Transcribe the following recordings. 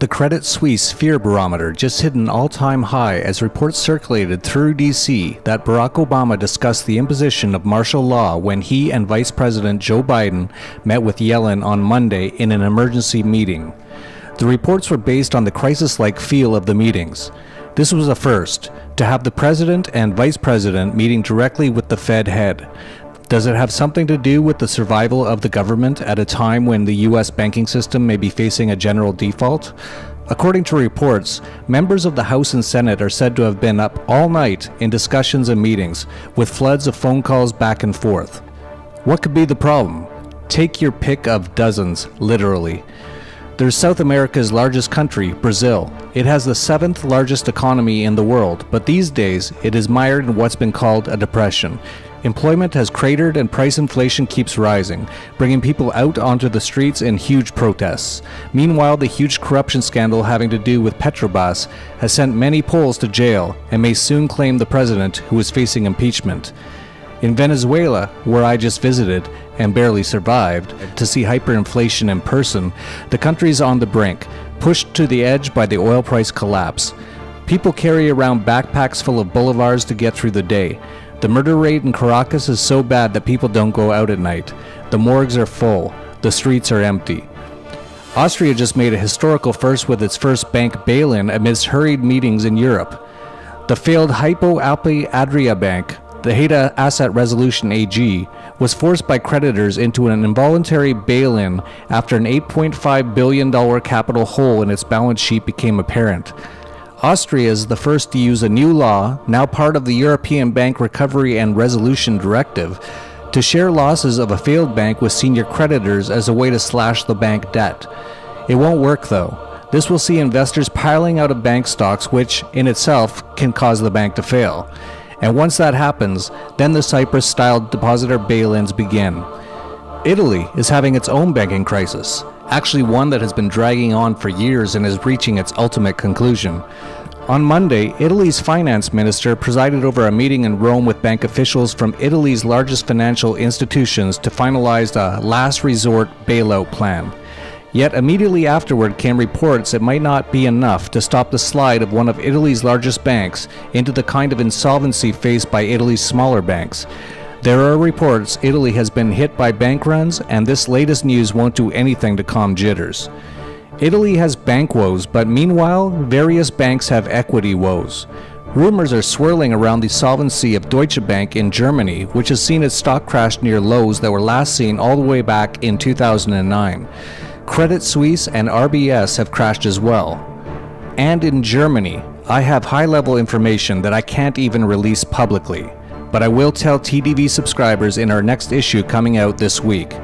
The Credit Suisse fear barometer just hit an all-time high as reports circulated through D.C. that Barack Obama discussed the imposition of martial law when he and Vice President Joe Biden met with Yellen on Monday in an emergency meeting. The reports were based on the crisis-like feel of the meetings. This was a first, to have the president and vice president meeting directly with the Fed head. Does it have something to do with the survival of the government at a time when the U.S. banking system may be facing a general default? According to reports, members of the House and Senate are said to have been up all night in discussions and meetings, with floods of phone calls back and forth. What could be the problem? Take your pick of dozens, literally. There's South America's largest country, Brazil. It has the 7th largest economy in the world, but these days it is mired in what's been called a depression. Employment has cratered and price inflation keeps rising, bringing people out onto the streets in huge protests. Meanwhile, the huge corruption scandal having to do with Petrobras has sent many Poles to jail and may soon claim the president, who is facing impeachment. In Venezuela, where I just visited and barely survived to see hyperinflation in person, the country's on the brink, pushed to the edge by the oil price collapse. People carry around backpacks full of bolivars to get through the day. The murder rate in Caracas is so bad that people don't go out at night. The morgues are full. The streets are empty. Austria just made a historical first with its first bank bail-in amidst hurried meetings in Europe. The failed Hypo Alpe Adria Bank, the Haida Asset Resolution AG, was forced by creditors into an involuntary bail-in after an $8.5 billion capital hole in its balance sheet became apparent. Austria is the first to use a new law, now part of the European Bank Recovery and Resolution Directive, to share losses of a failed bank with senior creditors as a way to slash the bank debt. It won't work though. This will see investors piling out of bank stocks, which in itself can cause the bank to fail. And once that happens, then the Cyprus-style depositor bail-ins begin. Italy is having its own banking crisis, actually one that has been dragging on for years and is reaching its ultimate conclusion. On Monday, Italy's finance minister presided over a meeting in Rome with bank officials from Italy's largest financial institutions to finalize a last resort bailout plan. Yet immediately afterward came reports it might not be enough to stop the slide of one of Italy's largest banks into the kind of insolvency faced by Italy's smaller banks. There are reports Italy has been hit by bank runs, and this latest news won't do anything to calm jitters. Italy has bank woes, but meanwhile, various banks have equity woes. Rumors are swirling around the solvency of Deutsche Bank in Germany, which has seen its stock crash near lows that were last seen all the way back in 2009. Credit Suisse and RBS have crashed as well. And in Germany, I have high-level information that I can't even release publicly, but I will tell TDV subscribers in our next issue coming out this week.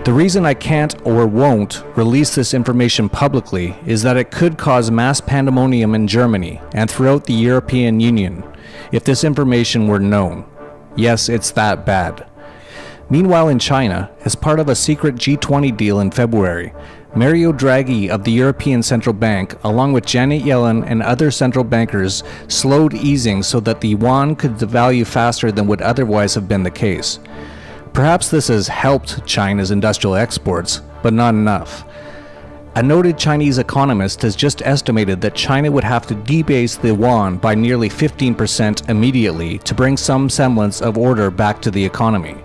The reason I can't or won't release this information publicly is that it could cause mass pandemonium in Germany and throughout the European Union if this information were known. Yes, it's that bad. Meanwhile, in China, as part of a secret G20 deal in February, Mario Draghi of the European Central Bank, along with Janet Yellen and other central bankers, slowed easing so that the yuan could devalue faster than would otherwise have been the case. Perhaps this has helped China's industrial exports, but not enough. A noted Chinese economist has just estimated that China would have to debase the yuan by nearly 15% immediately to bring some semblance of order back to the economy.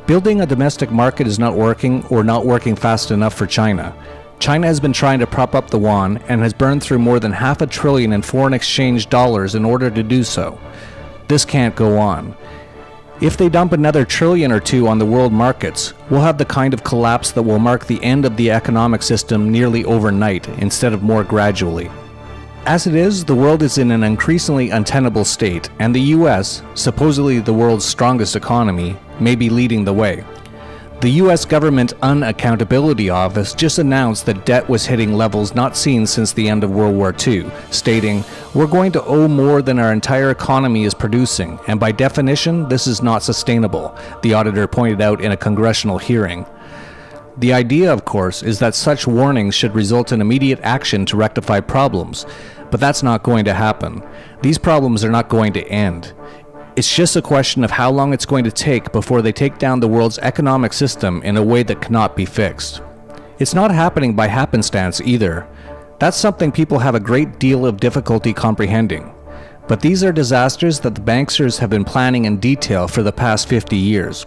Building a domestic market is not working or not working fast enough for China. China has been trying to prop up the yuan and has burned through more than $500 billion in foreign exchange dollars in order to do so. This can't go on. If they dump another $1 trillion or two on the world markets, we'll have the kind of collapse that will mark the end of the economic system nearly overnight instead of more gradually. As it is, the world is in an increasingly untenable state, and the US, supposedly the world's strongest economy, may be leading the way. The US Government Unaccountability Office just announced that debt was hitting levels not seen since the end of World War II, stating, "We're going to owe more than our entire economy is producing, and by definition, this is not sustainable," the auditor pointed out in a congressional hearing. The idea, of course, is that such warnings should result in immediate action to rectify problems, but that's not going to happen. These problems are not going to end. It's just a question of how long it's going to take before they take down the world's economic system in a way that cannot be fixed. It's not happening by happenstance either. That's something people have a great deal of difficulty comprehending. But these are disasters that the banksters have been planning in detail for the past 50 years.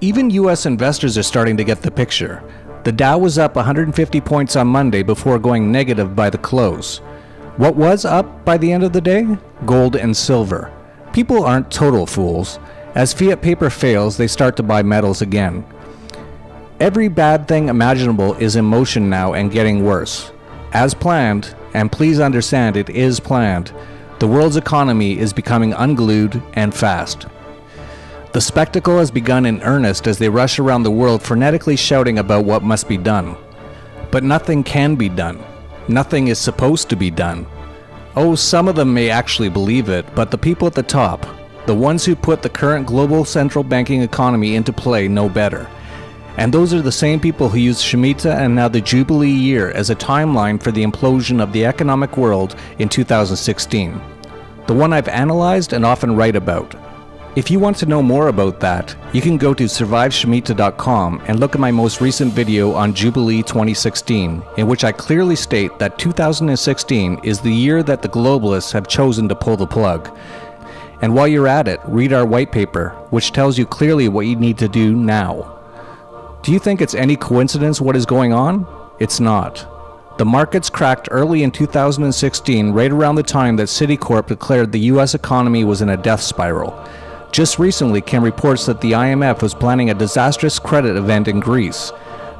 Even US investors are starting to get the picture. The Dow was up 150 points on Monday before going negative by the close. What was up by the end of the day? Gold and silver. People aren't total fools. As fiat paper fails, they start to buy metals again. Every bad thing imaginable is in motion now and getting worse. As planned, and please understand it is planned, the world's economy is becoming unglued and fast. The spectacle has begun in earnest as they rush around the world frenetically shouting about what must be done. But nothing can be done. Nothing is supposed to be done. Oh, some of them may actually believe it, but the people at the top, the ones who put the current global central banking economy into play, know better. And those are the same people who used Shemitah and now the Jubilee year as a timeline for the implosion of the economic world in 2016. The one I've analyzed and often write about. If you want to know more about that, you can go to surviveshemitah.com and look at my most recent video on Jubilee 2016, in which I clearly state that 2016 is the year that the globalists have chosen to pull the plug. And while you're at it, read our white paper, which tells you clearly what you need to do now. Do you think it's any coincidence what is going on? It's not. The markets cracked early in 2016, right around the time that Citicorp declared the US economy was in a death spiral. Just recently came reports that the IMF was planning a disastrous credit event in Greece.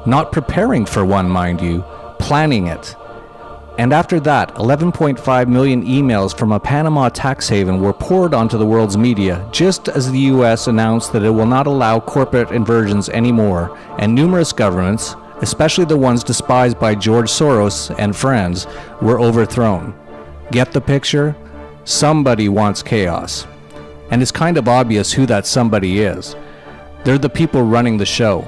Not preparing for one, mind you, planning it. And after that, 11.5 million emails from a Panama tax haven were poured onto the world's media just as the US announced that it will not allow corporate inversions anymore, and numerous governments, especially the ones despised by George Soros and friends, were overthrown. Get the picture? Somebody wants chaos. And it's kind of obvious who that somebody is. They're the people running the show.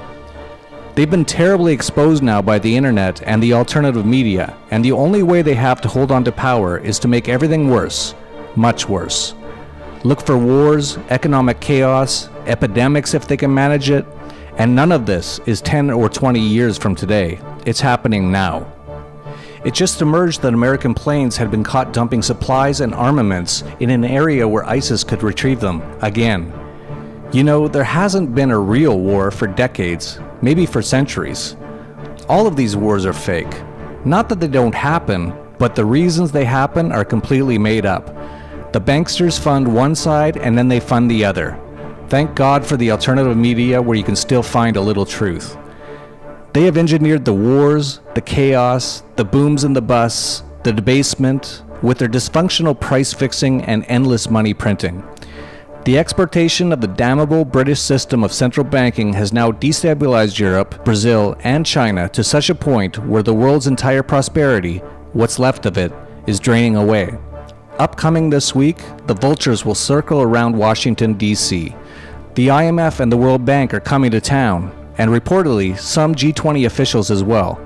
They've been terribly exposed now by the internet and the alternative media, and the only way they have to hold on to power is to make everything worse, much worse. Look for wars, economic chaos, epidemics if they can manage it, and none of this is 10 or 20 years from today. It's happening now. It just emerged that American planes had been caught dumping supplies and armaments in an area where ISIS could retrieve them again. You know, there hasn't been a real war for decades, maybe for centuries. All of these wars are fake. Not that they don't happen, but the reasons they happen are completely made up. The banksters fund one side and then they fund the other. Thank God for the alternative media where you can still find a little truth. They have engineered the wars, the chaos, the booms and the busts, the debasement, with their dysfunctional price fixing and endless money printing. The exportation of the damnable British system of central banking has now destabilized Europe, Brazil, and China to such a point where the world's entire prosperity, what's left of it, is draining away. Upcoming this week, the vultures will circle around Washington, D.C. The IMF and the World Bank are coming to town, and reportedly some G20 officials as well.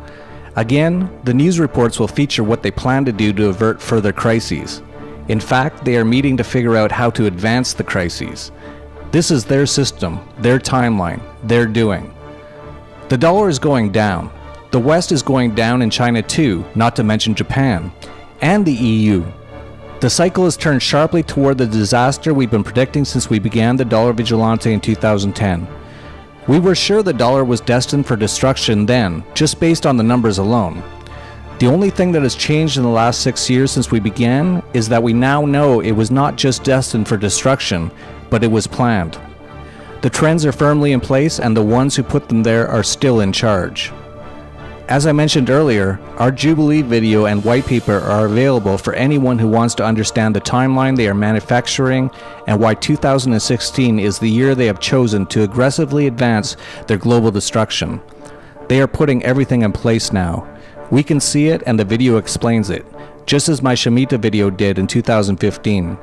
Again, the news reports will feature what they plan to do to avert further crises. In fact, they are meeting to figure out how to advance the crises. This is their system, their timeline, their doing. The dollar is going down. The West is going down in China too, not to mention Japan, and the EU. The cycle has turned sharply toward the disaster we've been predicting since we began the dollar vigilante in 2010. We were sure the dollar was destined for destruction then, just based on the numbers alone. The only thing that has changed in the last 6 years since we began is that we now know it was not just destined for destruction, but it was planned. The trends are firmly in place and the ones who put them there are still in charge. As I mentioned earlier, our Jubilee video and white paper are available for anyone who wants to understand the timeline they are manufacturing and why 2016 is the year they have chosen to aggressively advance their global destruction. They are putting everything in place now. We can see it and the video explains it, just as my Shemitah video did in 2015.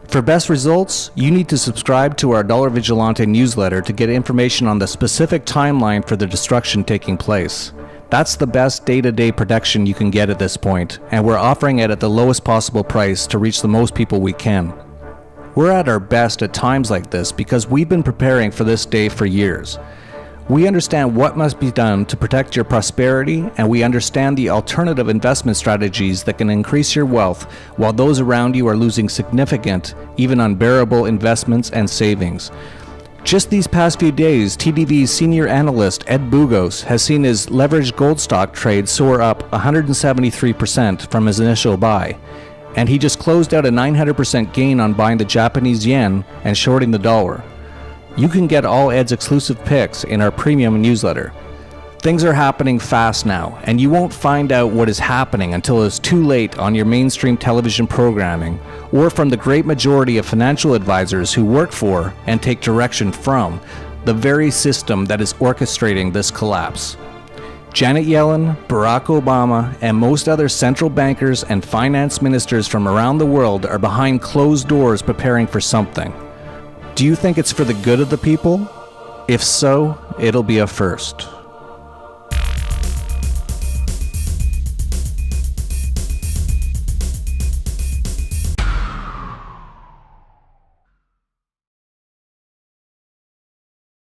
For best results, you need to subscribe to our Dollar Vigilante newsletter to get information on the specific timeline for the destruction taking place. That's the best day-to-day protection you can get at this point, and we're offering it at the lowest possible price to reach the most people we can. We're at our best at times like this because we've been preparing for this day for years. We understand what must be done to protect your prosperity, and we understand the alternative investment strategies that can increase your wealth while those around you are losing significant, even unbearable investments and savings. Just these past few days, TDV's senior analyst Ed Bugos has seen his leveraged gold stock trade soar up 173% from his initial buy, and he just closed out a 900% gain on buying the Japanese yen and shorting the dollar. You can get all Ed's exclusive picks in our premium newsletter. Things are happening fast now, and you won't find out what is happening until it's too late on your mainstream television programming, or from the great majority of financial advisors who work for and take direction from the very system that is orchestrating this collapse. Janet Yellen, Barack Obama, and most other central bankers and finance ministers from around the world are behind closed doors preparing for something. Do you think it's for the good of the people? If so, it'll be a first.